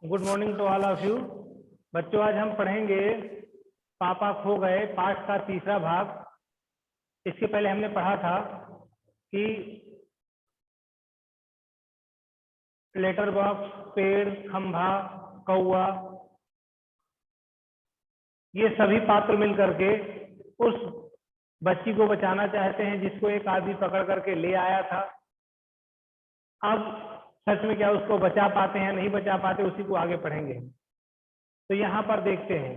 Good morning to all of you. बच्चों, आज हम पढ़ेंगे पापा खो गए पाठ का तीसरा भाग। इसके पहले हमने पढ़ा था कि लेटर बॉक्स, पेड़, खंभा, कौवा, ये सभी पात्र मिल करके उस बच्ची को बचाना चाहते हैं जिसको एक आदमी पकड़ करके ले आया था। अब सच में क्या उसको बचा पाते हैं नहीं बचा पाते, उसी को आगे पढ़ेंगे। तो यहाँ पर देखते हैं,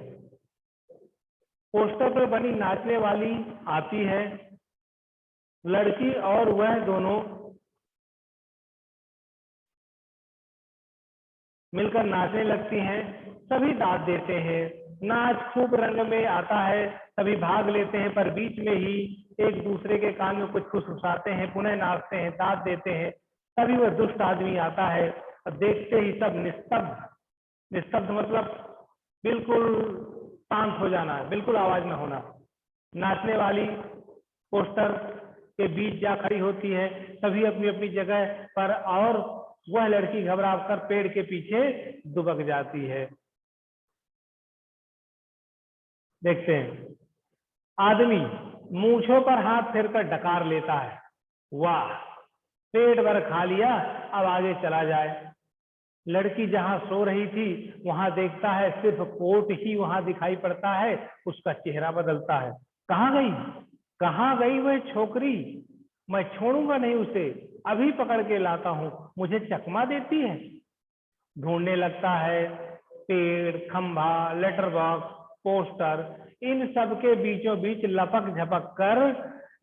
पोस्टर पर बनी नाचने वाली आती है। लड़की और वह दोनों मिलकर नाचने लगती हैं। सभी दाद देते हैं। नाच खूब रंग में आता है। सभी भाग लेते हैं, पर बीच में ही एक दूसरे के कान में कुछ फुसफुसाते हैं, पुनः नाचते हैं, दाद देते हैं। तभी वह दुष्ट आदमी आता है और देखते ही सब निस्तब्ध। निस्तब्ध मतलब बिल्कुल शांत हो जाना, बिल्कुल आवाज न होना। नाचने वाली पोस्टर के बीच जा खड़ी होती है, सभी अपनी अपनी जगह पर, और वह लड़की घबराकर पेड़ के पीछे दुबक जाती है। देखते हैं, आदमी मूंछों पर हाथ फेरकर डकार लेता है। वाह, पेट भर खा लिया, अब आगे चला जाए। लड़की जहां सो रही थी वहां देखता है, सिर्फ कोट ही वहां दिखाई पड़ता है। उसका चेहरा बदलता है। कहाँ गई वह छोकरी? मैं छोड़ूंगा नहीं उसे, अभी पकड़ के लाता हूं, मुझे चकमा देती है। ढूंढने लगता है पेड़, खंभा, लेटर बॉक्स, पोस्टर, इन सब के बीचों बीच लपक झपक कर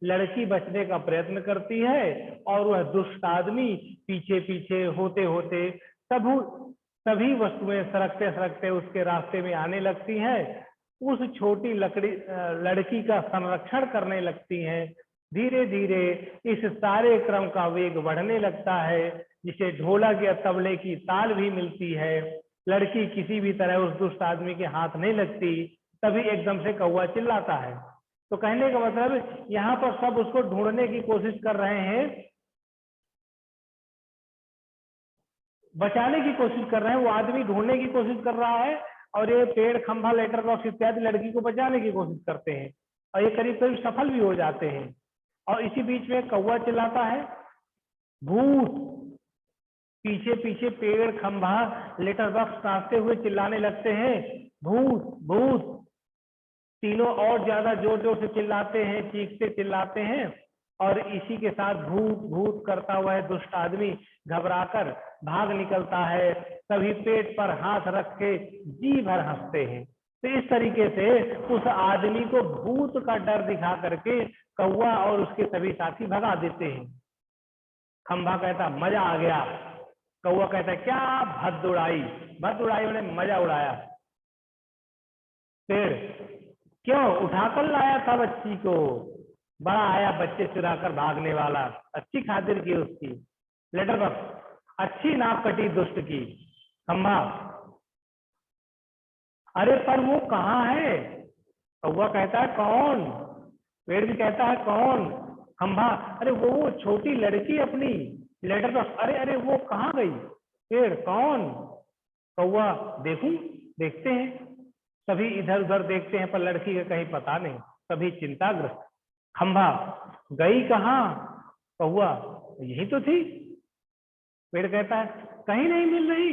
लड़की बचने का प्रयत्न करती है, और वह दुष्ट आदमी पीछे पीछे होते होते सभी वस्तुएं सरकते सरकते उसके रास्ते में आने लगती हैं। उस छोटी लड़की का संरक्षण करने लगती हैं। धीरे धीरे इस सारे क्रम का वेग बढ़ने लगता है, जिसे ढोलक या तबले की ताल भी मिलती है। लड़की किसी भी तरह उस दुष्ट आदमी के हाथ नहीं लगती। तभी एकदम से कौवा चिल्लाता है। तो कहने का मतलब, यहाँ पर सब उसको ढूंढने की कोशिश कर रहे हैं, बचाने की कोशिश कर रहे हैं। वो आदमी ढूंढने की कोशिश कर रहा है, और ये पेड़, खंभा, लेटर बॉक्स इत्यादि लड़की को बचाने की कोशिश करते हैं, और ये करीब करीब सफल भी हो जाते हैं। और इसी बीच में कौवा चिल्लाता है, भूत। पीछे पीछे पेड़, खंभा, लेटर बॉक्स नाचते हुए चिल्लाने लगते हैं, भूत भूत। तीनों और ज्यादा जोर जोर से चिल्लाते हैं, चीखते चिल्लाते हैं, और इसी के साथ भूत भूत करता हुआ दुष्ट आदमी घबराकर भाग निकलता है। सभी पेट पर हाथ रख के जी भर हंसते हैं। तो इस तरीके से उस आदमी को भूत का डर दिखा करके कौवा और उसके सभी साथी भगा देते हैं। खंभा कहता, मजा आ गया। कौवा कहता, क्या भद्द उड़ाई। भद्द उड़ाई उन्हें मजा उड़ाया। पेड़, क्यों उठाकर लाया था बच्ची को? बड़ा आया बच्चे चुराकर भागने वाला, अच्छी खातिर की उसकी। लेटर बॉक्स, अच्छी नाक कटी दुष्ट की। खंभा, अरे पर वो कहाँ है? कौवा कहता है, कौन? पेड़ भी कहता है, कौन? खंभा, अरे वो छोटी लड़की अपनी। लेटर बॉक्स, अरे अरे वो कहाँ गई? पेड़, कौन? कौवा, देखूं, देखते हैं। सभी इधर उधर देखते हैं, पर लड़की का कहीं पता नहीं, सभी चिंताग्रस्त। खंभा, गई कहाँ? कौवा, यही तो थी। पेड़ कहता है, कहीं नहीं मिल रही।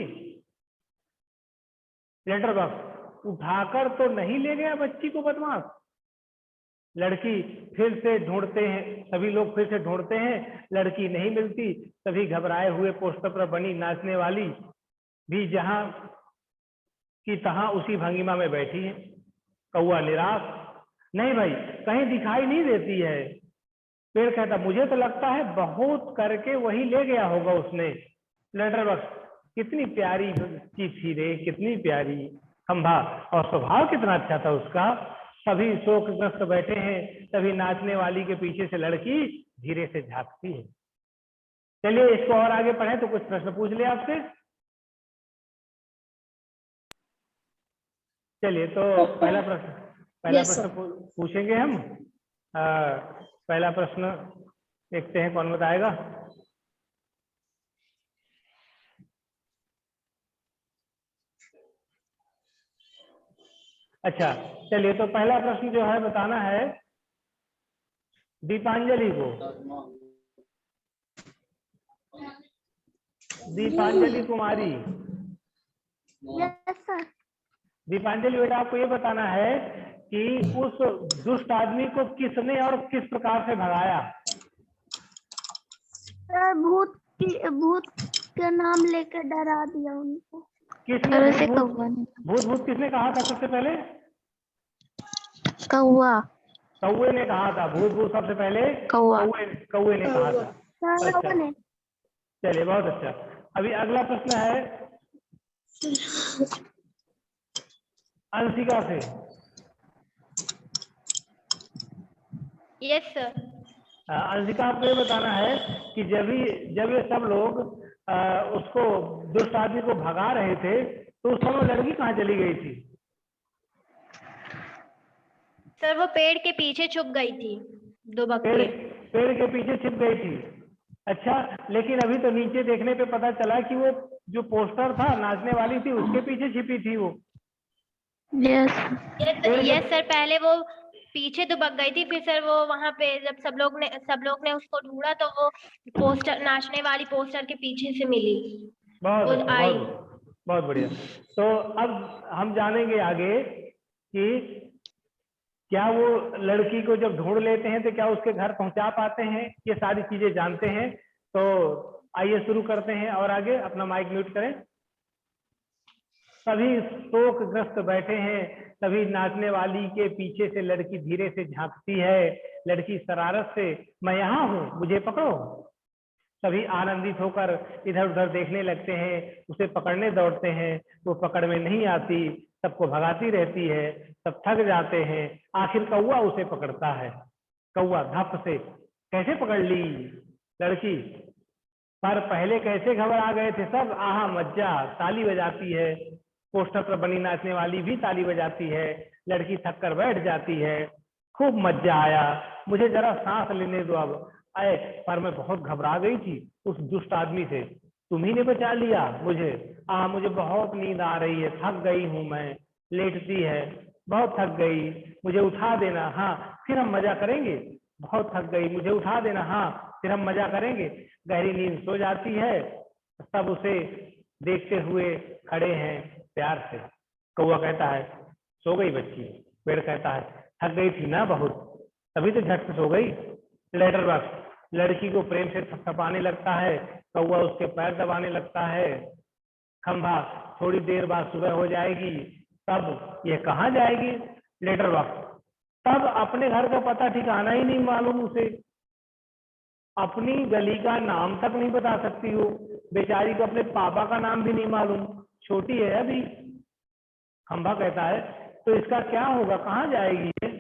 लेटर बॉक्स, उठाकर तो नहीं ले गया बच्ची को बदमाश? लड़की, फिर से ढूंढते हैं, सभी लोग फिर से ढूंढते हैं, लड़की नहीं मिलती। सभी घबराए हुए पोस्टर पर बनी नाचने वाली भी जहां की तहां उसी भंगिमा में बैठी है। कौवा निराश, नहीं भाई, कहीं दिखाई नहीं देती है। पेड़ कहता, मुझे तो लगता है बहुत करके वही ले गया होगा उसने। लेटर बॉक्स, कितनी प्यारी चीज थी रे, कितनी प्यारी। खंभा, और स्वभाव कितना अच्छा था उसका। सभी शोकग्रस्त बैठे हैं। तभी नाचने वाली के पीछे से लड़की धीरे से झांकती है। चलिए इसको और आगे पढ़े तो कुछ प्रश्न पूछ ले आपसे। चलिए, तो पहला प्रश्न पूछेंगे हम। पहला प्रश्न देखते हैं कौन बताएगा। अच्छा चलिए, तो पहला प्रश्न जो है बताना है दीपांजलि को। दीपांजलि कुमारी, यस सर। दीपांजलि बेटा आपको ये बताना है कि उस दुष्ट आदमी को किसने और किस प्रकार से भगाया। सर भूत का नाम लेकर डरा दिया उनको। किसने भूत भूत किसने कहा था सबसे पहले? कौआ। कौए ने कहा था। भूत भूत सबसे पहले कौए ने कहा था। अच्छा चलिए, बहुत अच्छा। अभी अगला प्रश्न है अंशिका से। Yes sir. अंशिका आपको ये बताना है कि जब ये सब लोग उसको दुष्ट आदमी को भगा रहे थे तो उस समय लड़की कहाँ चली गई थी? सर वो पेड़ के पीछे छुप गई थी दुबक के। पेड़ के पीछे छिप गई थी। अच्छा, लेकिन अभी तो नीचे देखने पे पता चला कि वो जो पोस्टर था नाचने वाली थी उसके पीछे छिपी थी वो। यस सर, पहले वो पीछे दुबक गई थी, फिर सर वो वहां पे जब सब लोग ने उसको ढूंढा तो वो पोस्टर, नाचने वाली पोस्टर के पीछे से मिली। बहुत वो अच्छा, आई। बहुत बढ़िया। तो अब हम जानेंगे आगे कि क्या वो लड़की को जब ढूंढ लेते हैं तो क्या उसके घर पहुंचा पाते हैं, ये सारी चीजें जानते हैं। तो आइए शुरू करते हैं, और आगे अपना माइक म्यूट करें। सभी शोकग्रस्त बैठे हैं। तभी नाचने वाली के पीछे से लड़की धीरे से झांकती है। लड़की शरारत से, मैं यहाँ हूँ, मुझे पकड़ो। सभी आनंदित होकर इधर उधर देखने लगते हैं, उसे पकड़ने दौड़ते हैं। वो पकड़ में नहीं आती, सबको भगाती रहती है। सब थक जाते हैं। आखिर कौआ उसे पकड़ता है। कौआ धप से कैसे पकड़ ली लड़की, पर पहले कैसे घबरा गए थे सब। आहा मज्जा, ताली बजाती है। पोस्टर पर बनी नाचने वाली भी ताली बजाती है। लड़की थक कर बैठ जाती है। खूब मज्जा आया, मुझे जरा सांस लेने दो अब। आए, पर मैं बहुत घबरा गई थी उस दुष्ट आदमी से, तुम्ही ने बचा लिया मुझे। मुझे बहुत नींद आ रही है, थक गई हूं मैं। लेटती है, बहुत थक गई, मुझे उठा देना, हाँ फिर हम मजा करेंगे। बहुत थक गई, मुझे उठा देना, हाँ फिर हम मजा करेंगे। गहरी नींद सो जाती है। सब उसे देखते हुए खड़े हैं प्यार से। कौआ कहता है, सो गई बच्ची। पेड़ कहता है, थक गई थी ना बहुत, तभी तो झट से सो गई। लेटर बॉक्स लड़की को प्रेम से थपथपाने लगता है। कौआ उसके पैर दबाने लगता है। खंभा, थोड़ी देर बाद सुबह हो जाएगी, तब ये कहाँ जाएगी। लेटर बॉक्स, तब अपने घर का पता ठिकाना ही नहीं मालूम उसे, अपनी गली का नाम तक नहीं बता सकती हो। बेचारी को अपने पापा का नाम भी नहीं मालूम, छोटी है अभी। खंभा कहता है, तो इसका क्या होगा, कहाँ जाएगी ये।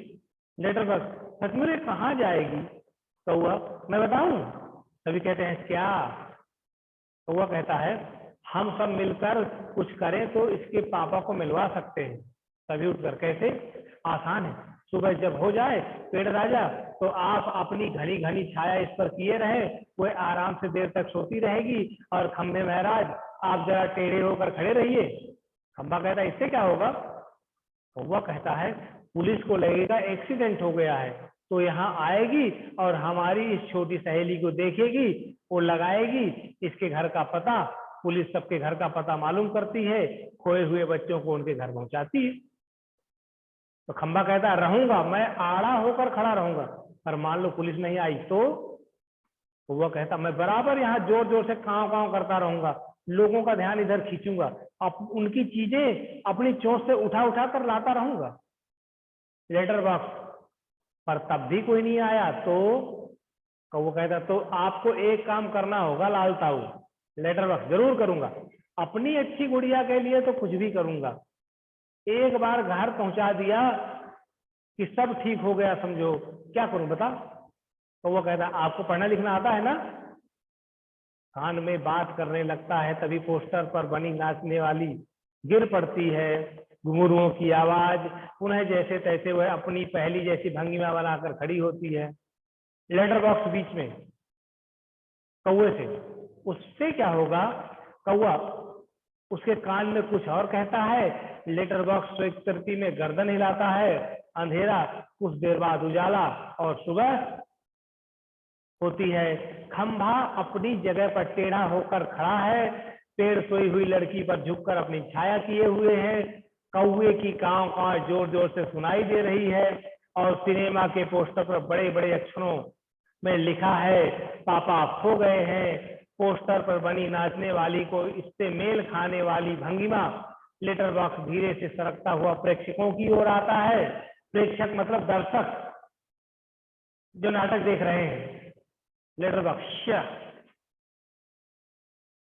लेटर बॉक्स, सच में कहाँ जाएगी। कौआ, मैं बताऊं। सभी कहते हैं क्या। कौआ कहता है, हम सब मिलकर कुछ करें तो इसके पापा को मिलवा सकते हैं। सभी उठकर, कैसे, आसान है। सुबह जब हो जाए पेड़ राजा, तो आप अपनी घनी घनी छाया इस पर किए रहे, वह आराम से देर तक सोती रहेगी। और खंभे महाराज, आप जरा टेढ़े होकर खड़े रहिए। खंभा कहता है, इससे क्या होगा। कौवा कहता है, पुलिस को लगेगा एक्सीडेंट हो गया है, तो यहाँ आएगी और हमारी इस छोटी सहेली को देखेगी, वो लगाएगी इसके घर का पता। पुलिस सबके घर का पता मालूम करती है, खोए हुए बच्चों को उनके घर पहुंचाती है। तो खंबा कहता है, रहूंगा, मैं आड़ा होकर खड़ा रहूंगा, पर मान लो पुलिस नहीं आई तो। वो कहता, मैं बराबर यहाँ जोर जोर से कांव कांव करता रहूंगा, लोगों का ध्यान इधर खींचूंगा, उनकी चीजें अपनी चोंच से उठा उठा कर लाता रहूंगा। लेटर बॉक्स, पर तब भी कोई नहीं आया तो। वो कहता, तो आपको एक काम करना होगा लाल ताऊ। लेटर बॉक्स, जरूर करूंगा, अपनी अच्छी गुड़िया के लिए तो कुछ भी करूंगा। एक बार घर पहुंचा दिया कि सब ठीक हो गया समझो, क्या करूं बता। तो वो कहता, आपको पढ़ना लिखना आता है ना। कान में बात करने लगता है, तभी पोस्टर पर बनी नाचने वाली गिर पड़ती है। घुंघरुओं की आवाज, पुनः जैसे तैसे वह अपनी पहली जैसी भंगिमा बनाकर खड़ी होती है। लेटर बॉक्स बीच में कौवे से, उससे क्या होगा। कौआ, उसके कान में कुछ और कहता है। लेटर बॉक्स प्रकृति में गर्दन हिलाता है। अंधेरा, कुछ देर बाद उजाला और सुबह होती है। खंभा अपनी जगह पर टेढ़ा होकर खड़ा है। पेड़ सोई हुई लड़की पर झुककर अपनी छाया किए हुए है। कौवे की कांव कांव जोर जोर से सुनाई दे रही है और सिनेमा के पोस्टर पर बड़े बड़े अक्षरों में लिखा है, पापा खो गए हैं। पोस्टर पर बनी नाचने वाली को इससे मेल खाने वाली भंगिमा। लेटर बॉक्स धीरे से सरकता हुआ प्रेक्षकों की ओर आता है। प्रेक्षक मतलब दर्शक जो नाटक देख रहे हैं। लेटर बॉक्स,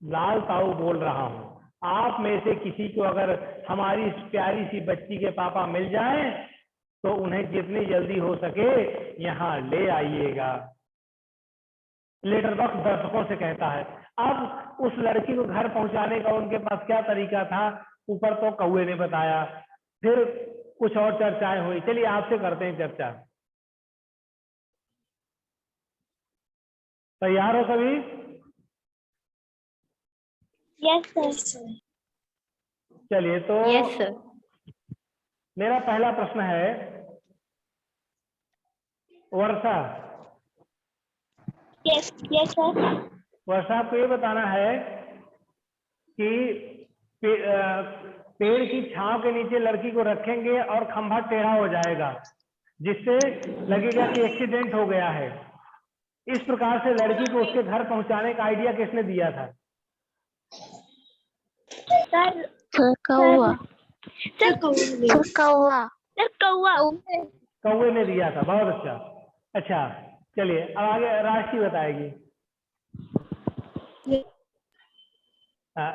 लाल ताऊ बोल रहा हूं, आप में से किसी को अगर हमारी इस प्यारी सी बच्ची के पापा मिल जाएं तो उन्हें जितनी जल्दी हो सके यहाँ ले आइएगा। लेटर बॉक्स दर्शकों से कहता है। अब उस लड़की को घर पहुंचाने का उनके पास क्या तरीका था, ऊपर तो कौवे ने बताया, फिर कुछ और चर्चाएं हुई। चलिए आपसे करते हैं चर्चा। तैयार हो सभी? Yes sir. चलिए तो यस सर। मेरा पहला प्रश्न है, Varsha. Yes yes sir. Varsha, आपको ये बताना है कि पेड़ की छांव के नीचे लड़की को रखेंगे और खंभा टेढ़ा हो जाएगा जिससे लगेगा कि एक्सीडेंट हो गया है। इस प्रकार से लड़की को उसके घर पहुंचाने का आइडिया किसने दिया था? सर कौवा। सर कौवा। सर कौवा। कौवे ने दिया था। बहुत अच्छा। अच्छा चलिए अब आगे राशि बताएगी।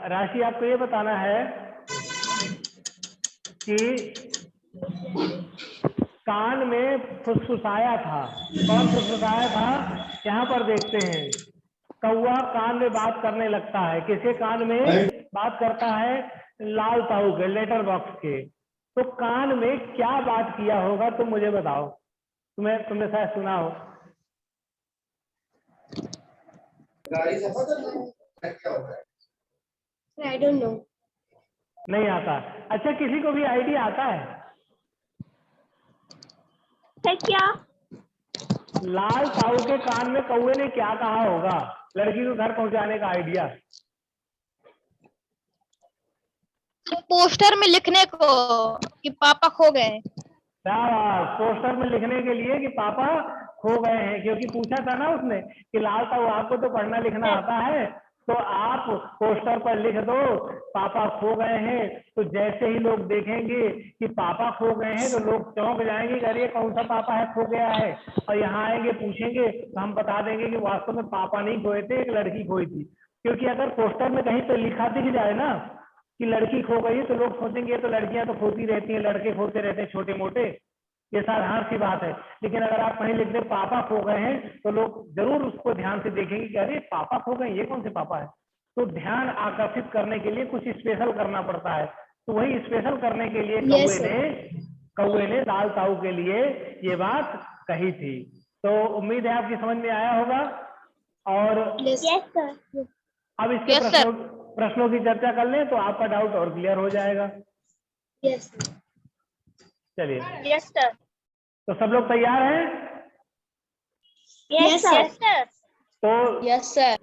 राशि, आपको ये बताना है कि कान में फुसफुसाया था। कौन फुसफुसाया था? यहाँ पर देखते हैं। कौवा कान में बात करने लगता है। किसके कान में बात करता है? लाल ताऊ के, लेटर बॉक्स के। तो कान में क्या बात किया होगा तुम मुझे बताओ। तुमने शायद सुना हो। I don't know. नहीं आता? अच्छा, किसी को भी आइडिया आता है? सर क्या? लाल ताऊ के कान में कौवे ने क्या कहा होगा लड़की को घर पहुंचाने का आइडिया? तो पोस्टर में लिखने को कि पापा खो गए। पोस्टर में लिखने के लिए कि पापा खो गए हैं, क्योंकि पूछा था ना उसने कि लाल ताऊ आपको तो पढ़ना लिखना आता है तो आप पोस्टर पर लिख दो पापा खो गए हैं। तो जैसे ही लोग देखेंगे कि पापा खो गए हैं तो लोग चौंक जाएंगे कि अरे कौन सा पापा है खो गया है, और यहाँ आएंगे पूछेंगे तो हम बता देंगे कि वास्तव में पापा नहीं खोए थे, एक लड़की खोई थी। क्योंकि अगर पोस्टर में कहीं पे लिखा दिख जाए ना कि लड़की खो गई तो लोग सोचेंगे तो लड़कियां तो खोती रहती हैं, लड़के खोते रहते हैं छोटे मोटे, ये साधारण सी बात है। लेकिन अगर आप कहीं लिख दे पापा खो गए हैं तो लोग जरूर उसको ध्यान से देखेंगे कि अरे पापा खो गए, ये कौन से पापा है। तो ध्यान आकर्षित करने के लिए कुछ स्पेशल करना पड़ता है। तो वही स्पेशल करने के लिए कौवे ने लाल ताऊ के लिए ये बात कही थी। तो उम्मीद है आपकी समझ में आया होगा। और अब इसके प्रश्नों की चर्चा कर लें तो आपका डाउट और क्लियर हो जाएगा। चलिए। Yes sir. तो सब लोग तैयार हैं? Yes sir. तो यस सर।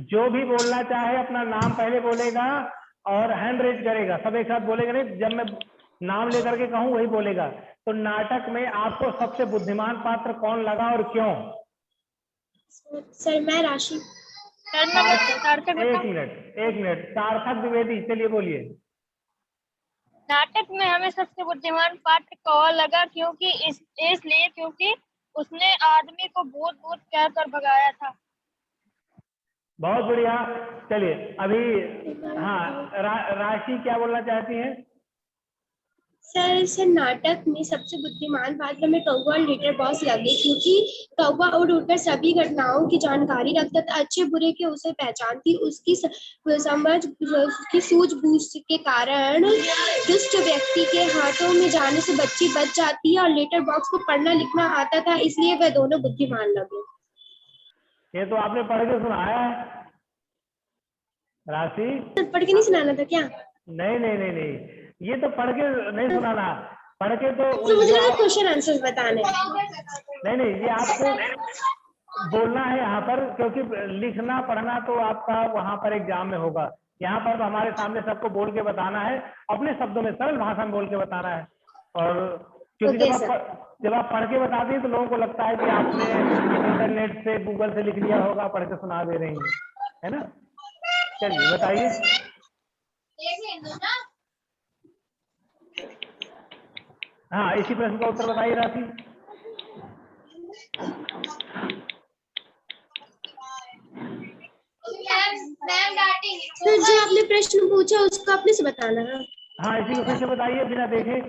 जो भी बोलना चाहे अपना नाम पहले बोलेगा और हैंड रेज करेगा। सब एक साथ बोलेगा नहीं, जब मैं नाम लेकर के कहूं वही बोलेगा। तो नाटक में आपको सबसे बुद्धिमान पात्र कौन लगा और क्यों? सर मैं राशि। एक मिनट सार्थक द्विवेदी, चलिए बोलिए। नाटक में हमें सबसे बुद्धिमान पात्र कौवा लगा क्योंकि इसलिए क्योंकि उसने आदमी को भूत भूत कहकर भगाया था। बहुत बढ़िया। चलिए अभी हाँ, राशि क्या बोलना चाहती हैं? सर नाटक में सबसे बुद्धिमान पात्र में कौवा और लेटर बॉक्स लगे क्योंकि कौवा उड़ उड़कर सभी घटनाओं की जानकारी रखता था, अच्छे बुरे की उसे पहचान थी, उसकी समझ उसकी सूझबूझ के कारण दुष्ट व्यक्ति के हाथों में जाने से बच्ची बच जाती है और लेटर बॉक्स को पढ़ना लिखना आता था, इसलिए वह दोनों बुद्धिमान लगे। ये तो आपने पढ़ के सुनाया है राशि। पढ़ के नहीं सुनाना था क्या? नहीं नहीं नहीं नहीं, ये तो पढ़ के नहीं सुनाना, पढ़ के तो तो मुझे जो लगा आप, क्वेश्चन आंसर बताने। नहीं नहीं, ये आपको बोलना है यहाँ पर, क्योंकि लिखना पढ़ना तो आपका वहां पर एग्जाम में होगा। यहाँ पर तो हमारे सामने सबको बोल के बताना है, अपने शब्दों में सरल भाषा में बोल के बताना है। और क्योंकि ओके जब आप पढ़ के बताते हैं तो लोगों को लगता है कि आपने इंटरनेट से, गूगल से लिख लिया होगा, पढ़ के सुना दे रही हैं, है ना। चलिए बताइए। हाँ, इसी प्रश्न का उत्तर बताइए राशि। सर जो आपने प्रश्न पूछा उसको अपने से बताना है। हाँ, इसी को फिर से बताइए बिना देखे।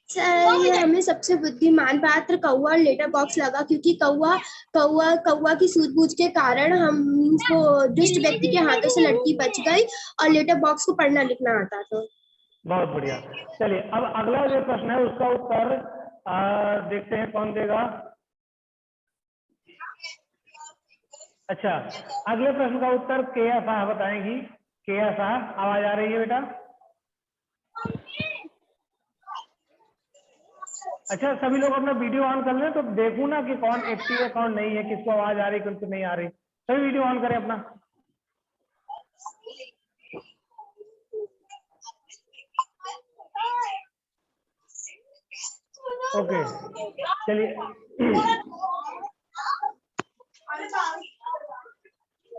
सर ये हमें सबसे बुद्धिमान पात्र कौवा और लेटर बॉक्स लगा, क्योंकि कौवा कौवा कौवा की सूझबूझ के कारण हमको दुष्ट व्यक्ति के हाथों से लड़की बच गई, और लेटर बॉक्स को पढ़ना लिखना आता था। बहुत बढ़िया। चलिए अब अगला जो प्रश्न है उसका उत्तर देखते हैं कौन देगा। अच्छा, अगले प्रश्न का उत्तर केया साह बताएंगी। केया साह, आवाज आ रही है बेटा? अच्छा, सभी लोग अपना वीडियो ऑन कर लें तो देखूं ना कि कौन एक्टिव है कौन नहीं है, किसको आवाज आ रही किसको नहीं आ रही। सभी वीडियो ऑन करें अपना। ओके, चलिए।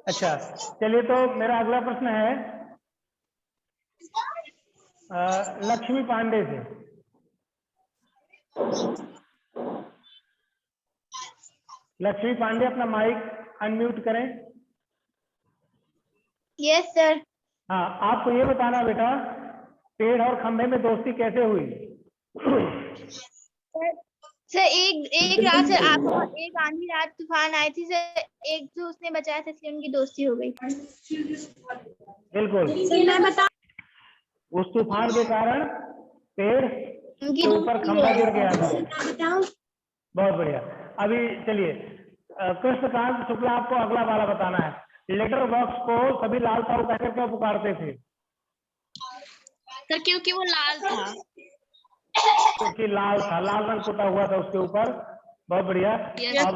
अच्छा, चलिए तो मेरा अगला प्रश्न है लक्ष्मी पांडे से। लक्ष्मी पांडे, अपना माइक अनम्यूट करें। Yes sir. हाँ, आपको ये बताना बेटा, पेड़ और खंभे में दोस्ती कैसे हुई? सर एक रात सर, आपको एक आंधी रात तूफान आई थी सर, एक जो उसने बचाया था इसलिए उनकी दोस्ती हो गई। बिल्कुल, सर मैं बता, उस तूफान के कारण पेड़ उनकी के ऊपर खंभा गिर गया था। बताऊं? बहुत बढ़िया। अभी चलिए, कृष्णकांत शुक्ला, आपको अगला वाला बताना है। लेटर बॉक्स को सभी लाल ताऊ कहकर क्यों पुकारते थे? सर क्योंकि वो लाल था। क्योंकि लाल था, लाल रंग पुता हुआ था उसके ऊपर। बहुत बढ़िया। अब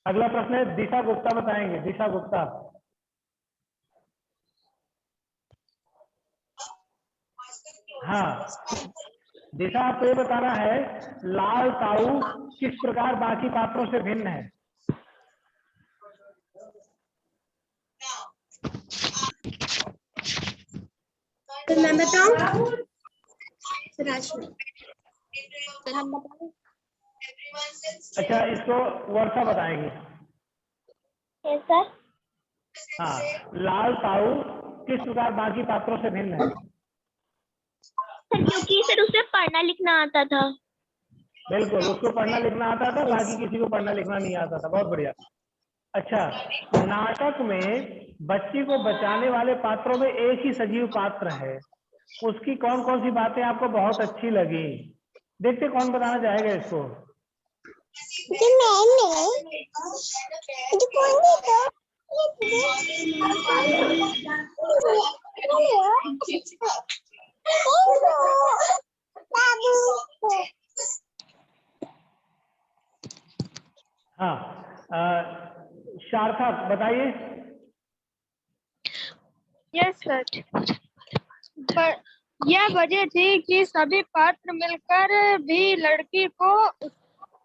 अगला प्रश्न है, दिशा गुप्ता बताएंगे। दिशा गुप्ता। हाँ, दिशा, आपको ये बताना है लाल ताऊ किस प्रकार बाकी पात्रों से भिन्न है? तो मैं बताऊं? राशि। सर हम बताएं? अच्छा, इसको वर्षा बताएंगे। Yes sir. हाँ, लाल ताऊ किस प्रकार बाकी पात्रों से भिन्न है? सर क्योंकि सर उसे पढ़ना लिखना आता था। बिल्कुल, उसको पढ़ना लिखना आता था, बाकी किसी को पढ़ना लिखना नहीं आता था। बहुत बढ़िया। अच्छा, नाटक में बच्ची को बचाने वाले पात्रों में एक ही सजीव पात्र है, उसकी कौन कौन सी बातें आपको बहुत अच्छी लगी? देखते कौन बताना चाहेगा इसको। हाँ, सार्थक बताइए। Yes sir. पर यह वजह थी कि सभी पात्र मिलकर भी लड़की को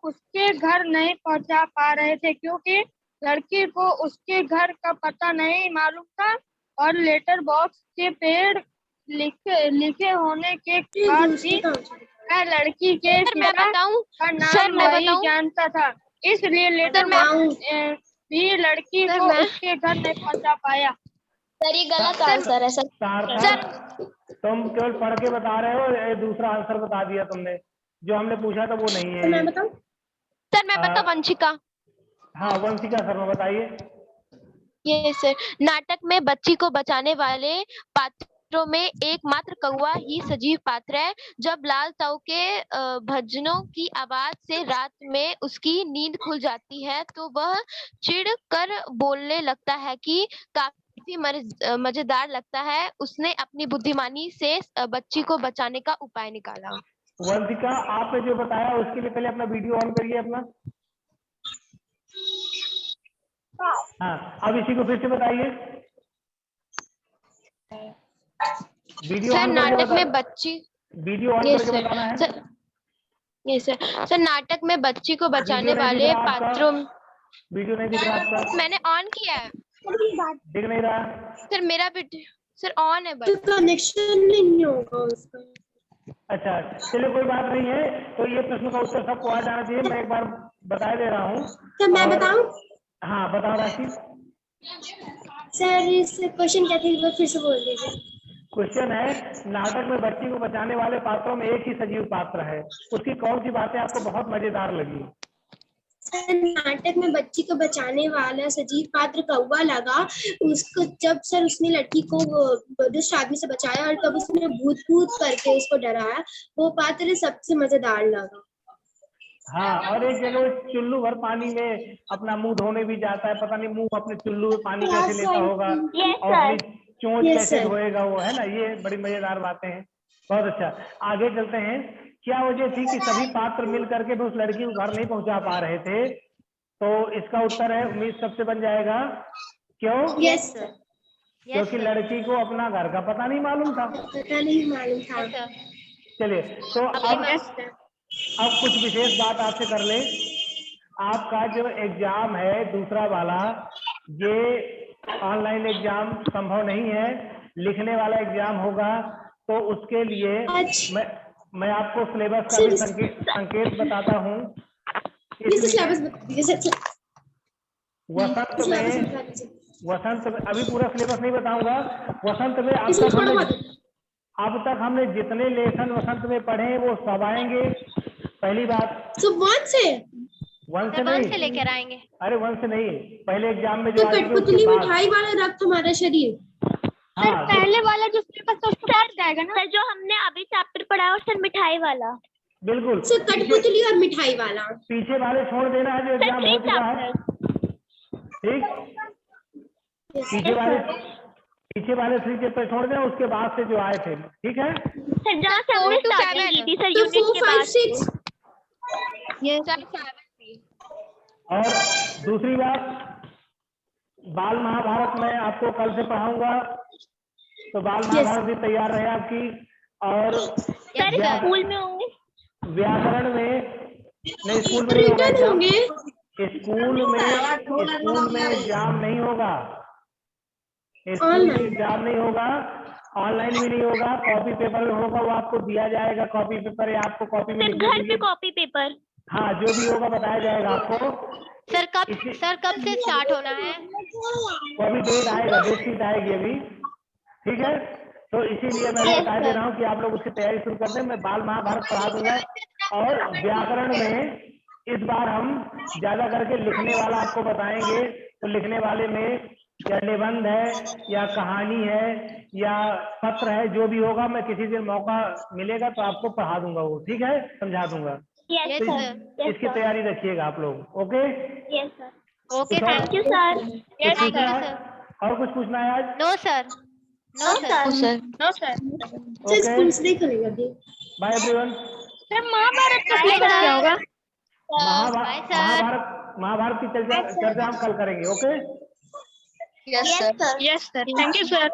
उसके घर नहीं पहुंचा पा रहे थे, क्योंकि लड़की को उसके घर का पता नहीं मालूम था, और लेटर बॉक्स के पेड़ लिखे होने के बाद भी वह लड़की के पिता का नाम नहीं जानता था, इसलिए लेटर बॉक्स भी लड़की को उसके घर नहीं पहुंचा पाया। सर ये गलत आंसर है सर। सार्थक, तुम केवल पढ़ के बता रहे हो, ये दूसरा आंसर बता दिया तुमने, जो हमने पूछा था वो नहीं है। तो मैं बताऊं? सर मैं बताऊं? वंशिका। हाँ, वंशिका शर्मा बताइए। ये सर, नाटक में बच्ची को बचाने वाले पात्रों में एकमात्र कौवा ही सजीव पात्र है। जब लाल ताऊ के भजनों की आवाज से रात में उसकी नींद खुल जाती है तो वह चिढ़ कर बोलने लगता है कि काफी ही मजेदार लगता है। उसने अपनी बुद्धिमानी से बच्ची को बचाने का उपाय निकाला। वंशिका, आपने जो बताया उसके लिए पहले अपना वीडियो ऑन करिए अपना। हाँ, अब इसी को फिर से बताइए। वीडियो सर, ऑन करके नाटक में बता, बच्ची वीडियो ऑन यस करके सर बताना है। सर यस सर नाटक में बच्ची को बचाने वीडियो नहीं दिख वाले रहा आपका, पात्रों वीडियो नहीं दिख रहा आपका, मैंने ऑन किया है दिख नहीं रहा। सर। मेरा भी सर ऑन है तो बस। कनेक्शन नहीं होगा उसका। अच्छा, चलिए कोई बात नहीं है। तो ये प्रश्न का उत्तर सबको आ जाना चाहिए, मैं एक बार बता दे रहा हूँ। तो मैं और बताऊं? हाँ, बताओ राशि। सर इस क्वेश्चन क्या थे, एक बार फिर से बोल दीजिए। क्वेश्चन है, नाटक में बच्ची को बचाने वाले पात्रों में एक ही सजीव पात्र है, उसकी कौन सी बातें आपको बहुत मजेदार लगी? सर नाटक में बच्ची को बचाने वाला सजीव पात्र कौवा लगा। उसको जब सर उसने लड़की को वो दुष्ट आदमी से बचाया और तब उसने भूत भूत करके उसको डराया, वो पात्र सबसे मजेदार लगा। हाँ, और एक जगह वो चुल्लू भर पानी में अपना मुंह धोने भी जाता है, पता नहीं मुंह अपने चुल्लू में पानी कैसे लेता होगा और अपनी चोंच Yes, कैसे sir. धोएगा वो, है ना। ये बड़ी मजेदार बातें हैं। बहुत अच्छा, आगे चलते हैं। क्या वजह थी कि सभी पात्र मिल करके भी उस लड़की को घर नहीं पहुंचा पा रहे थे? तो इसका उत्तर है, उम्मीद सबसे बन जाएगा, क्यों? Yes sir. क्योंकि लड़की को अपना घर का पता नहीं मालूम था। पता नहीं मालूम था। चलिए, तो अब यस सर। कुछ विशेष बात आपसे कर ले। आपका जो एग्जाम है दूसरा वाला, ये ऑनलाइन एग्जाम संभव नहीं है, लिखने वाला एग्जाम होगा। तो उसके लिए अच्छा, मैं आपको सिलेबस का भी संकेत बताता हूँ। ये तो सिलेबस बता दीजिए सर। वसंत सिलेबस में बता दीजिए। अभी पूरा सिलेबस नहीं बताऊंगा। वसंत में इसमें थोड़ा बहुत अब तक हमने जितने लेसन वसंत में पढ़े हैं वो सब आएंगे। पहली बात, सब वन से। वन से सर वन से नहीं, लेकर आएंगे। अरे वन से नहीं, पहले एग्जाम में जो तो आ चुके उसके कठपुतली बाद। मिठाई वाला रक्त हमारा शरीर। सर हाँ, पहले वाला जो सिलेबस था उसको पढ़ जाएगा ना? सर जो हमने अभी चैप्टर पढ़ा है और सर मिठाई वाला बिल्कुल। सर कठपुतली और मिठाई वाला। पीछे वाले छोड़ देना है जो सर एग्जाम 3 हो चुका है, चैप्टर। ठीक। Yes, पीछे वाले 3 चैप्टर छोड़ देना, उसके बाद से जो आए थे, ठीक है। सर जहाँ से हमने 4 to स्टार्टिंग 7 की थी सर तो यूनिट 4, के 5, बाद 6। और दूसरी बात, बाल महाभारत मैं आपको कल से पढ़ाऊंगा, तो बाल महाभारत भी तैयार रहे आपकी। और सर स्कूल में होंगे। व्याकरण में नहीं, स्कूल में नहीं होगा रिटर्न एग्जाम। होंगे स्कूल में एग्जाम नहीं होगा, स्कूल में एग्जाम नहीं होगा, ऑनलाइन भी नहीं होगा, कॉपी पेपर में होगा। वो आपको दिया जाएगा कॉपी पेपर, या आपको कॉपी में सर लिखने घर के पे लिए, कॉपी पेपर। हाँ जो भी होगा बताया जाएगा आपको। सर कब से स्टार्ट होना है? वो अभी डेट आएगा, डेट शीट आएगी अभी, ठीक है। तो इसीलिए मैं बता दे रहा हूँ कि आप लोग उसकी तैयारी शुरू कर दें। मैं बाल महाभारत पढ़ा दूंगा। और व्याकरण में इस बार हम ज्यादा करके लिखने वाला आपको बताएंगे। तो लिखने वाले में या निबंध है या कहानी है या पत्र है, जो भी होगा मैं किसी दिन मौका मिलेगा तो आपको पढ़ा दूंगा वो, ठीक है, समझा दूंगा। यस तो सर। इसकी तैयारी रखिएगा आप लोग, okay. Yes sir. Okay, thank you sir. कुछ पूछना है? और कुछ पूछना है आज? No sir. No sir. No sir. Sir school से नहीं करेगा अभी। Bye everyone. सर महाभारत का सिलेबस क्या होगा? महाभारत की चर्चा हम कल करेंगे, okay. Yes sir. Yes sir. Thank you sir.